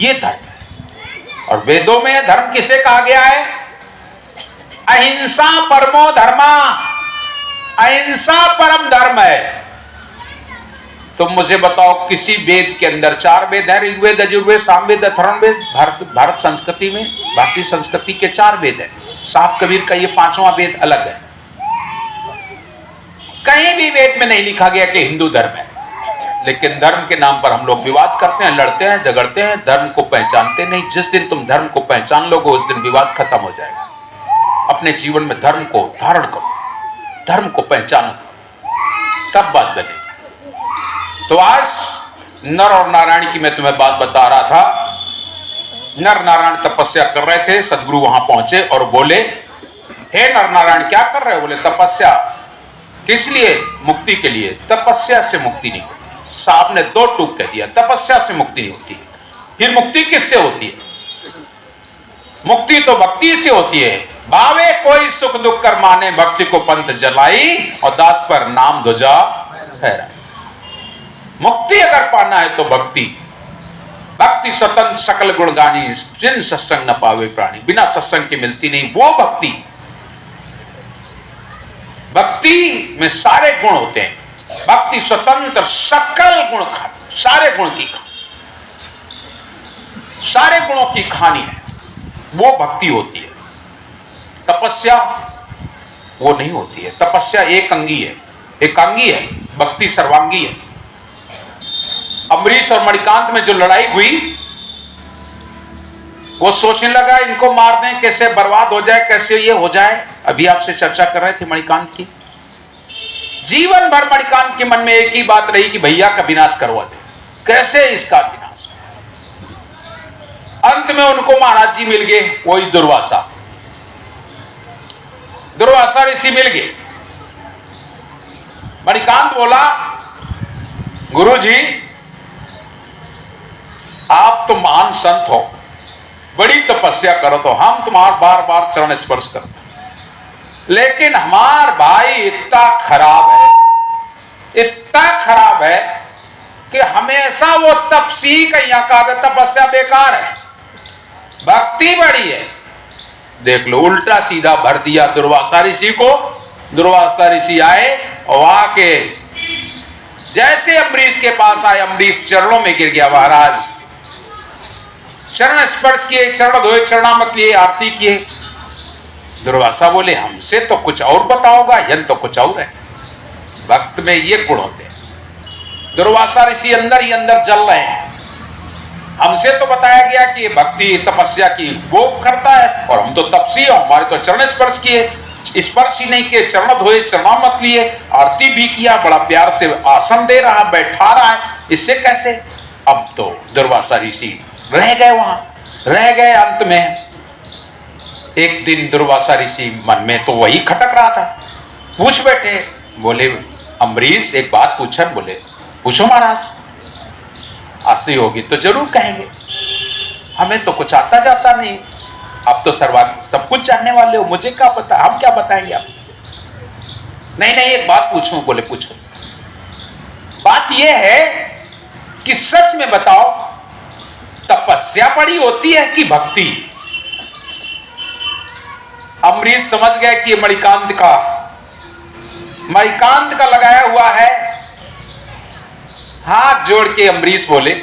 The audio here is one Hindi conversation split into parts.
ये धर्म है। और वेदों में धर्म किसे कहा गया है? अहिंसा परमो धर्मा, अहिंसा परम धर्म है। तुम मुझे बताओ किसी वेद के अंदर 4 वेद है, ऋग्वेद, यजुर्वेद, सामवेद, अथर्वणवेद। भारत संस्कृति में, भारतीय संस्कृति के 4 वेद है। सात कबीर का ये 5वां वेद अलग है। कहीं भी वेद में नहीं लिखा गया कि हिंदू धर्म है। लेकिन धर्म के नाम पर हम लोग विवाद करते हैं, लड़ते हैं, झगड़ते हैं, धर्म को पहचानते नहीं। जिस दिन तुम धर्म को पहचान लोगे उस दिन विवाद खत्म हो जाएगा। अपने जीवन में धर्म को धारण करो, धर्म को पहचानो, तब बात बनेगी। तो आज नर और नारायण की मैं तुम्हें बात बता रहा था। नर नारायण तपस्या कर रहे थे, सदगुरु वहां पहुंचे और बोले, हे नर नारायण क्या कर रहे हो? बोले तपस्या। किस लिए? मुक्ति के लिए। तपस्या से मुक्ति नहीं होती। साहब ने 2 टूक कह दिया, तपस्या से मुक्ति नहीं होती। फिर मुक्ति किससे होती है? मुक्ति तो भक्ति से होती है। भावे कोई सुख दुख कर माने, भक्ति को पंथ जलाई और दास पर नाम ध्वजा फहराए। मुक्ति अगर पाना है तो भक्ति। भक्ति स्वतंत्र सकल गुण गानी, जिन सत्संग न पावे प्राणी। बिना सत्संग के मिलती नहीं वो भक्ति। भक्ति में सारे गुण होते हैं। भक्ति स्वतंत्र सकल गुण खानी, सारे गुण की खानी, सारे गुणों की खानी है, वो भक्ति होती है। तपस्या वो नहीं होती है। तपस्या एक अंगी है, एकांगी है, भक्ति सर्वांगी है। अम्बरीश और मणिकांत में जो लड़ाई हुई, वो सोचने लगा इनको मार दें, कैसे बर्बाद हो जाए, कैसे ये हो जाए। अभी आपसे चर्चा कर रहे थे मणिकांत की। जीवन भर मणिकांत के मन में एक ही बात रही कि भैया का विनाश करवा दे, कैसे इसका विनाश। अंत में उनको महाराज जी मिल गए, वही दुर्वासा। दुर्वासा ऋषि मिल गए। मणिकांत बोला, गुरु जी आप तो महान संत हो, बड़ी तपस्या करो, तो हम तुम्हारा बार बार चरण स्पर्श करते, लेकिन हमार भाई इतना खराब है, इतना खराब है कि हमेशा वो तपसी कहीं का तपस्या बेकार है, भक्ति बड़ी है। देख लो, उल्टा सीधा भर दिया दुर्वासा ऋषि को। दुर्वासा ऋषि आए और आके जैसे अम्बरीश के पास आए, अम्बरीश चरणों में गिर गया। महाराज चरण स्पर्श किए, चरण धोए, चरणामत लिए, आरती किए। दुर्वासा बोले, हमसे तो कुछ और बताओगा, यन तो कुछ और है। भक्त में ये गुण होते हैं। दुर्वासा ऋषि अंदर ही अंदर जल रहे हैं। हमसे तो बताया गया कि भक्ति तपस्या की वो करता है, और हम तो तपसी, हमारे तो चरण स्पर्श किए, स्पर्श ही नहीं किए, चरण धोए, चरणामत लिए, आरती भी किया, बड़ा प्यार से आसन दे रहा, बैठा रहा है, इससे कैसे? अब तो दुर्वासा ऋषि रह गए, वहां रह गए। अंत में एक दिन दुर्वासा ऋषि मन में तो वही खटक रहा था, पूछ बैठे। बोले, अम्बरीश एक बात पूछन। बोले, पूछो महाराज। आती होगी तो जरूर कहेंगे, हमें तो कुछ आता जाता नहीं, आप तो सब कुछ जानने वाले हो, मुझे क्या पता, हम क्या बताएंगे आप? नहीं नहीं, एक बात पूछूं। बोले, पूछो। बात यह है कि सच में बताओ, तपस्या बड़ी होती है कि भक्ति? अम्बरीश समझ गए कि ये मणिकांत का लगाया हुआ है। हाथ जोड़ के अम्बरीश बोले,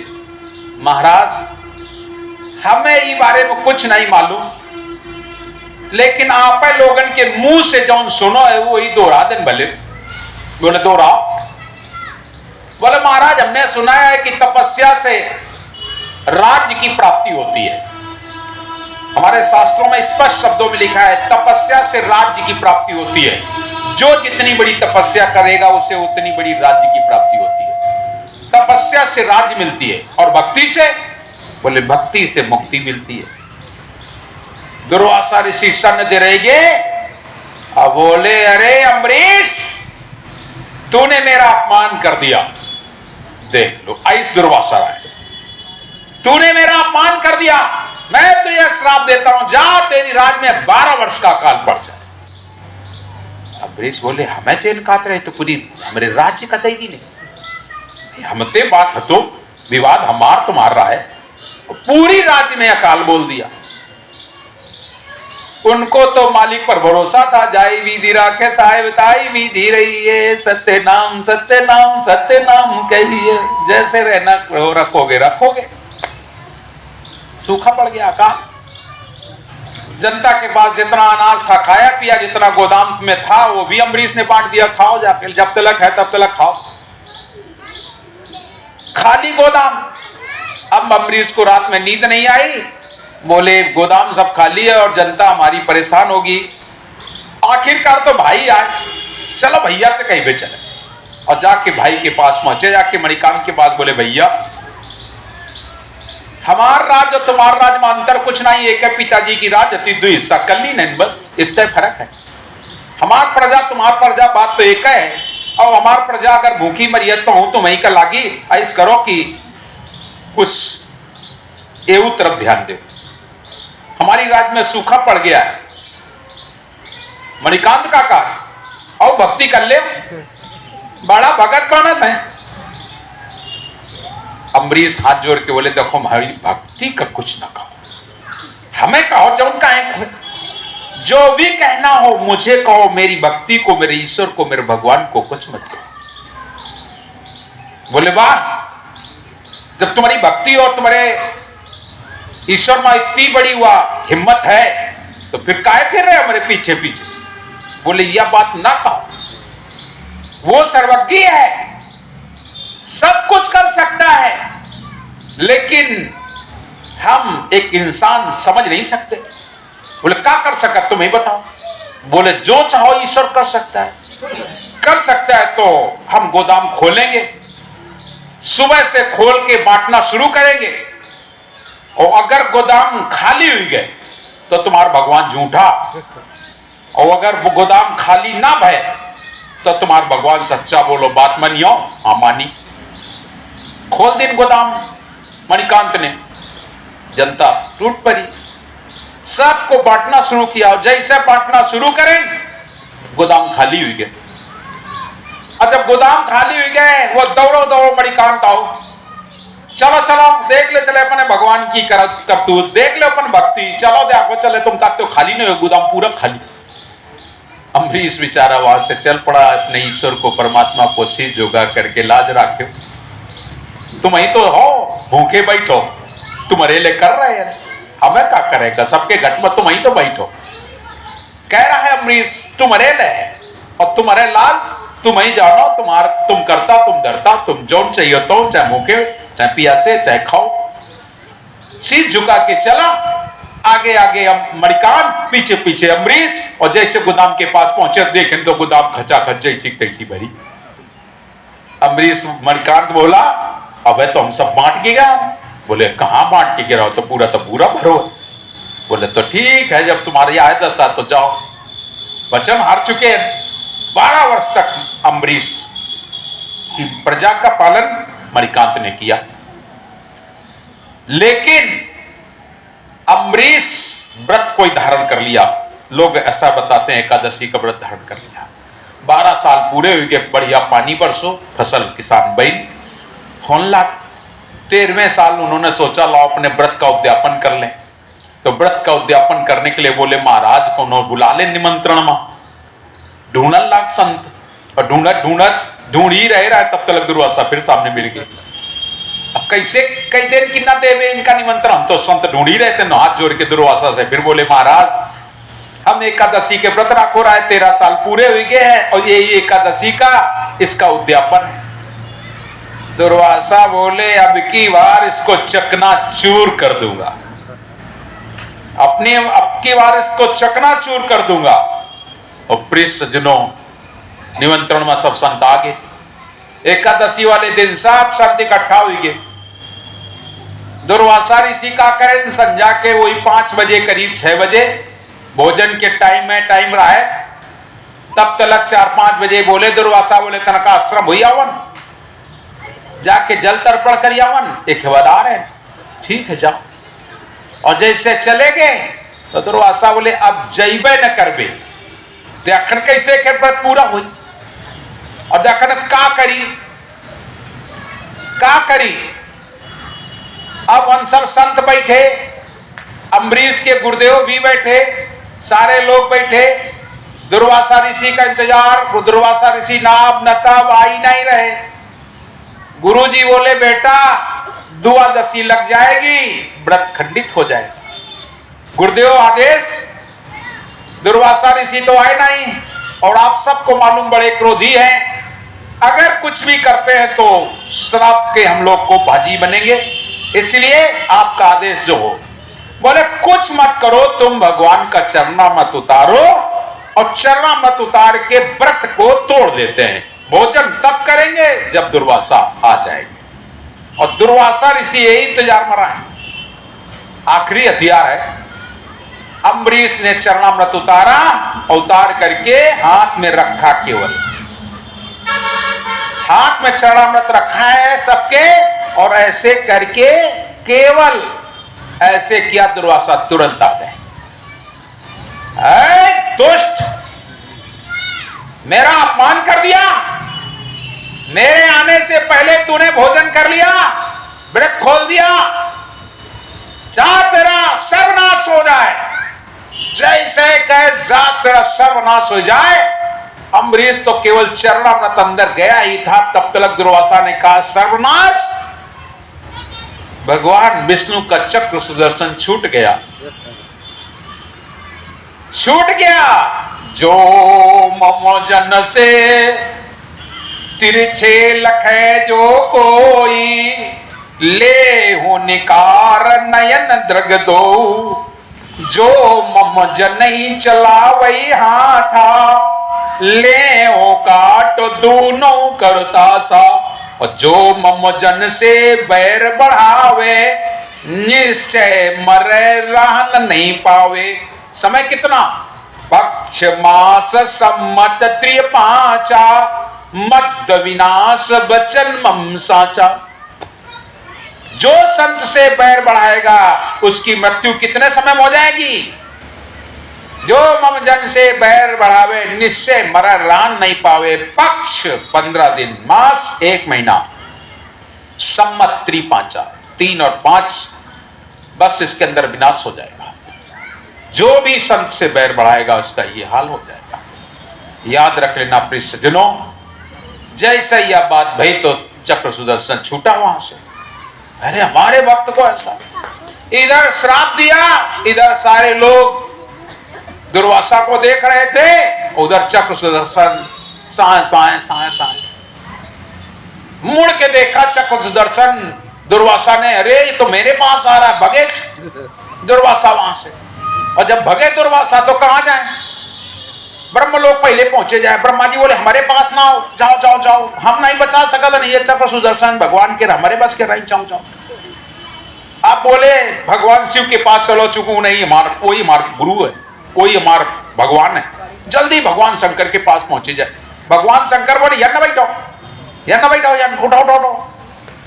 महाराज हमें इस बारे में कुछ नहीं मालूम, लेकिन आप लोगन के मुंह से जो सुनो है वो ही दोहरा दें भले। बोले, दोहराओ। बोले, महाराज हमने सुना है कि तपस्या से राज्य की प्राप्ति होती है। हमारे शास्त्रों में स्पष्ट शब्दों में लिखा है, तपस्या से राज्य की प्राप्ति होती है। जो जितनी बड़ी तपस्या करेगा उसे उतनी बड़ी राज्य की प्राप्ति होती है। तपस्या से राज्य मिलती है, और भक्ति से? बोले, भक्ति से मुक्ति मिलती है। दुर्वासा ऋषि सन्न दे रहेंगे। अब बोले, अरे अम्बरीश तूने मेरा अपमान कर दिया। देख लो, आइस दुर्वासा राय, तूने मेरा अपमान कर दिया, मैं तुझे श्राप देता हूं, जा तेरी राज में 12 वर्ष का काल पड़ जाए। अम्बरीश बोले, हमें तो इनकार रहे तो पूरी हमारे राज्य का दे दी नहीं, हमते बात हतो, विवाद हमार तुम्हार रहा है, पूरी राज्य में अकाल बोल दिया। उनको तो मालिक पर भरोसा था, जाई विधि राखे साहेब ताई विधि रही है, सत्य नाम कहिए, जैसे रहना रखोगे रखोगे। सूखा पड़ गया अकाल। जनता के पास जितना अनाज था खाया पिया, जितना गोदाम में था वो भी अम्बरीश ने बांट दिया, खाओ जाके, जब तलक है तब तलक खाओ। खाली गोदाम। अब अम्बरीश को रात में नींद नहीं आई, बोले गोदाम सब खाली है और जनता हमारी परेशान होगी। आखिरकार तो भाई आए, चलो भैया तो कहीं भी चले, और जाके भाई के पास पहुंचे, जाके मणिकांत के पास बोले भैया हमार राज और तुम्हार राज में अंतर कुछ नहीं, एक है पिताजी की राज अति दो हिस्सा कर ली नहीं, बस इतना फर्क है। हमार प्रजा तुम्हार प्रजा बात तो एक है, और हमार प्रजा अगर भूखी मरी है तो हूं तो वहीं का लागी। ऐस करो कि कुछ एवं तरफ ध्यान दो, हमारी राज में सूखा पड़ गया है। मणिकांत काका और भक्ति कर ले, बड़ा भगत बनत है। अम्बरीश हाथ जोड़ के बोले देखो हमारी भक्ति का कुछ ना कहो, हमें कहो जो उनका है, जो भी कहना हो मुझे कहो, मेरी भक्ति को, मेरे ईश्वर को, मेरे भगवान को कुछ मत कहो। बोले वाह, जब तुम्हारी भक्ति और तुम्हारे ईश्वर में इतनी बड़ी हुआ हिम्मत है तो फिर काहे फिर रहे हमारे पीछे पीछे। बोले यह बात ना कहो, वो सर्वज्ञ है, सब कुछ कर सकता है, लेकिन हम एक इंसान समझ नहीं सकते। बोले क्या कर सका तुम्हें बताओ। बोले जो चाहो ईश्वर कर सकता है, कर सकता है तो हम गोदाम खोलेंगे, सुबह से खोल के बांटना शुरू करेंगे, और अगर गोदाम खाली हुई गए तो तुम्हारा भगवान झूठा, और अगर वो गोदाम खाली ना भय तो तुम्हारा भगवान सच्चा। बोलो बात मानियो। हाँ मानी। खोल दिन गोदाम मणिकांत ने, जनता टूट पड़ी, सबको बांटना शुरू किया, और जैसे बांटना शुरू करें गोदाम खाली हुई गए। और जब गोदाम खाली हुई गए वो दौड़ो दौड़ो मणिकांत आओ, चलो चलो देख ले चले अपने भगवान की करतूत, देख ले अपन भक्ति, चलो देखो चले, तुम कहते हो खाली नहीं हो, गोदाम पूरा खाली। अम्बरीश बेचारा वहां से चल पड़ा, अपने ईश्वर को, परमात्मा को शीश झुका करके लाज राखे। तुम ही तो हो, भूखे बैठो, तुम अरेले कर रहे हैं, हमें क्या करेगा, सबके घट में तुम ही तो बैठो। कह रहा है अम्बरीश तुम अरेले है और तुम्हारे लाज तुम ही जानो, तुम करता तुम डरता, तुम जो चाहिए तो, चाहे भूखे चाहे प्यासे चाहे खाओ। शीश झुका के चला, आगे आगे मणिकांत, पीछे पीछे अम्बरीश, और जैसे गोदाम के पास पहुंचे देखें तो गोदाम खचाखच जैसी तैसी भरी। अम्बरीश मणिकांत बोला अबे तो हम सब बांट के गया। बोले कहां बांट के गिरा, तो पूरा भरो। बोले तो ठीक है, जब तुम्हारी आय दशा तो जाओ, वचन हार चुके हैं। 12 वर्ष तक अम्बरीश की प्रजा का पालन मणिकांत ने किया, लेकिन अम्बरीश व्रत कोई धारण कर लिया। लोग ऐसा बताते हैं एकादशी का व्रत धारण कर लिया। 12 साल पूरे हुए के बढ़िया पानी बरसो, फसल किसान बैल होने लग। 13वें साल उन्होंने सोचा लाओ अपने व्रत का उद्यापन कर लें। तो व्रत का उद्यापन करने के लिए बोले महाराज को उन्होंने बुला ले निमंत्रण में। ढूंढन लाग संत, और ढूंढ ही रहा है, तब तक दुर्वासा फिर सामने मिल गए। अब कैसे कई दिन की ना देवे इनका निमंत्रण, हम तो संत ढूंढ ही रहे थे। हाथ जोड़ के दुर्वासा से फिर बोले महाराज हम एकादशी के व्रत रखो रहा है, 13 साल पूरे हुए गए हैं और यही एकादशी का इसका उद्यापन है। दुर्वासा बोले अब की बार इसको चकना चूर कर दूंगा, अब की बार इसको चकना चूर कर दूंगा। और प्रिय सज्जनों, निमंत्रण में सब संत आ गए। एकादशी वाले दिन सब संत इकट्ठा हुई गए। दुर्वासा ऋषि का करें संध्या के वही 5 बजे करीब 6 बजे भोजन के टाइम में टाइम रहा है, तब तक 4-5 बजे बोले दुर्वासा बोले तनका आश्रम हुई आवन, जाके जल तर्पण करी आवन, एक हवादार है, ठीक है जाओ। और जैसे चले गए तो दुर्वासा बोले अब जइबे न करबे, देखन कैसे के व्रत पूरा हुई, और देखन का करी अब उन सब संत बैठे, अम्बरीश के गुरुदेव भी बैठे, सारे लोग बैठे। दुर्वासा ऋषि का इंतजार। दुर्वासा ऋषि नाब नताब आ ही नहीं रहे। गुरुजी बोले बेटा दुआदशी लग जाएगी, व्रत खंडित हो जाएगा। गुरुदेव आदेश। दुर्वासा ऋषि तो आए नहीं, और आप सबको मालूम बड़े क्रोधी हैं, अगर कुछ भी करते हैं तो श्राप के हम लोग को भाजी बनेंगे, इसलिए आपका आदेश जो हो। बोले कुछ मत करो, तुम भगवान का चरना मत उतारो, और चरना मत उतार के व्रत को तोड़ देते हैं। भोजन तब करेंगे जब दुर्वासा आ जाएंगे। और दुर्वासा ऋषि यही इंतजार में रहा है, आखिरी हथियार है। अम्बरीश ने चरणामृत उतारा, उतार करके हाथ में रखा, केवल हाथ में चरणामृत रखा है सबके, और ऐसे करके केवल ऐसे किया। दुर्वासा तुरंत आ गए। दुष्ट, मेरा अपमान कर दिया, मेरे आने से पहले तूने भोजन कर लिया, व्रत खोल दिया, जा तेरा सर्वनाश हो जाए। जैसे कहे जा तेरा सर्वनाश हो जाए। अम्बरीश तो केवल चरणामृत अंदर गया ही था, तब तक दुर्वासा ने कहा सर्वनाश। भगवान विष्णु का चक्र सुदर्शन छूट गया, छूट गया। जो मम जन से तिरछे लखे जो कोई, ले हो निकार नयन द्रग दो। जो मम जन नहीं चला वही हाथा, ले हो काट दोनों करता सा। और जो मम जन से बैर बढ़ावे, निश्चय मरे रहन नहीं पावे। समय कितना? पक्ष मास सम्मत त्रिय पांचा, मद विनाश बचन मम साचा। जो संत से बैर बढ़ाएगा उसकी मृत्यु कितने समय में हो जाएगी? जो मम जन से बैर बढ़ावे, निश्चय मरा रान नहीं पावे। पक्ष 15 दिन, मास 1 महीना, सम्मत त्रिपांचा 3 और 5, बस इसके अंदर विनाश हो जाएगा। जो भी संत से बैर बढ़ाएगा उसका ये हाल हो जाएगा। याद रख लेना प्रिय सज्जनों, जैसे यह बात भई तो चक्र सुदर्शन छूटा वहां से। अरे हमारे वक्त को ऐसा, इधर श्राप दिया, इधर सारे लोग दुर्वासा को देख रहे थे, उधर चक्र सुदर्शन साए साए साए साए। मुड़ के देखा चक्र सुदर्शन, दुर्वासा ने, अरे ये तो मेरे पास आ रहा है, भगे दुर्वासा वहां से। और जब भगे दुर्वासा तो कहां जाए? ब्रह्मलोक पहले पहुंचे जाए। ब्रह्मा जी बोले हमारे पास ना आओ, जाओ जाओ जाओ, हम नहीं बचा सकता नहीं, ये चक्र सुदर्शन भगवान के हमारे बस के नहीं, जाओ जाओ। आप बोले भगवान शिव के पास चलो, चुकू नहीं, हमारा कोई हमारा गुरु है, कोई हमारा भगवान है, जल्दी भगवान शंकर के पास पहुंचे जाए। भगवान शंकर बोले या ना बैठो, या ना बैठो, या उठो उठो उठो,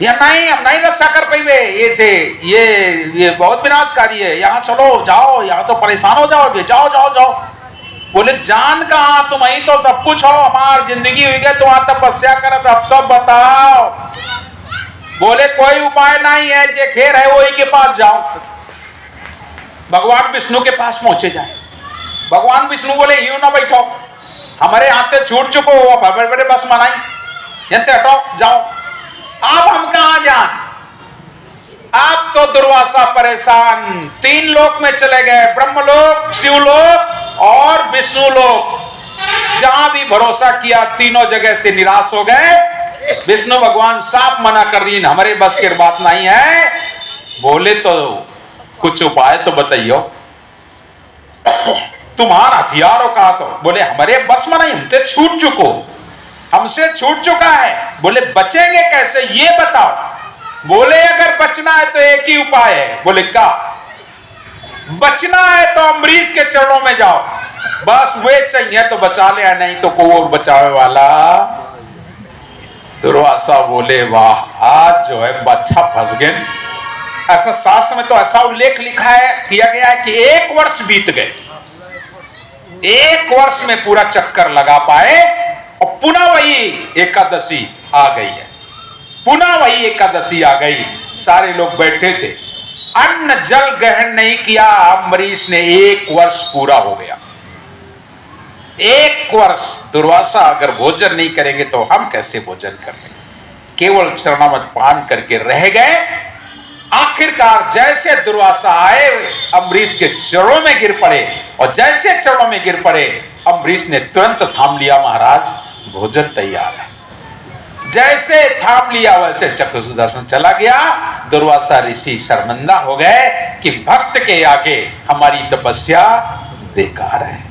या नहीं हम नहीं रक्षा कर पाएंगे, ये थे ये बहुत विनाशकारी है, यहाँ चलो जाओ, यहाँ तो परेशान हो जाओगे, जाओ जाओ जाओ। बोले जान कहां, तुम ही तो सब कुछ हो, हमारी जिंदगी हुई गई, तुम तपस्या करत, अब तो बताओ। बोले कोई उपाय नहीं है, जे खेर है वही के पास जाओ। भगवान विष्णु के पास पहुंचे जाए। भगवान विष्णु बोले यूं ना बैठो, हमारे हाथे छूट चुको हो, बड़े बड़े बस मनाई, यंते हटो जाओ। अब हम कहां जान? आप तो दुर्वासा परेशान, 3 लोक में चले गए, ब्रह्मलोक, शिवलोक और विष्णु लोक। जहां भी भरोसा किया तीनों जगह से निराश हो गए। विष्णु भगवान साफ मना कर दी, हमारे बस की बात नहीं है। बोले तो कुछ उपाय तो बताइयो, तुम्हारा हथियारों का तो। बोले हमारे बस में नहीं, हमसे छूट चुको, हमसे छूट चुका है। बोले बचेंगे कैसे ये बताओ। बोले अगर बचना है तो एक ही उपाय है। बोले क्या? बचना है तो अम्बरीश के चरणों में जाओ, बस वे चाहिए तो बचा ले, नहीं तो कोई और बचावे वाला। दुर्वासा बोले वाह, आज जो है बच्चा फंस गए। ऐसा शास्त्र में तो ऐसा उल्लेख लिखा है, किया गया है कि 1 वर्ष बीत गए, 1 वर्ष में पूरा चक्कर लगा पाए और पुनः वही एकादशी आ गई है। पुनः वही एकादशी आ गई, सारे लोग बैठे थे, अन्न जल ग्रहण नहीं किया अम्बरीश ने। 1 वर्ष पूरा हो गया। 1 वर्ष दुर्वासा अगर भोजन नहीं करेंगे तो हम कैसे भोजन कर लेंगे? केवल चरणामृत पान करके रह गए। आखिरकार जैसे दुर्वासा आए अम्बरीश के चरणों में गिर पड़े, और जैसे चरणों में गिर पड़े अम्बरीश ने तुरंत थाम लिया, महाराज भोजन तैयार है। जैसे थाम लिया वैसे चक्र सुदर्शन चला गया। दुर्वासा ऋषि शर्मिंदा हो गए कि भक्त के आगे हमारी तपस्या बेकार है।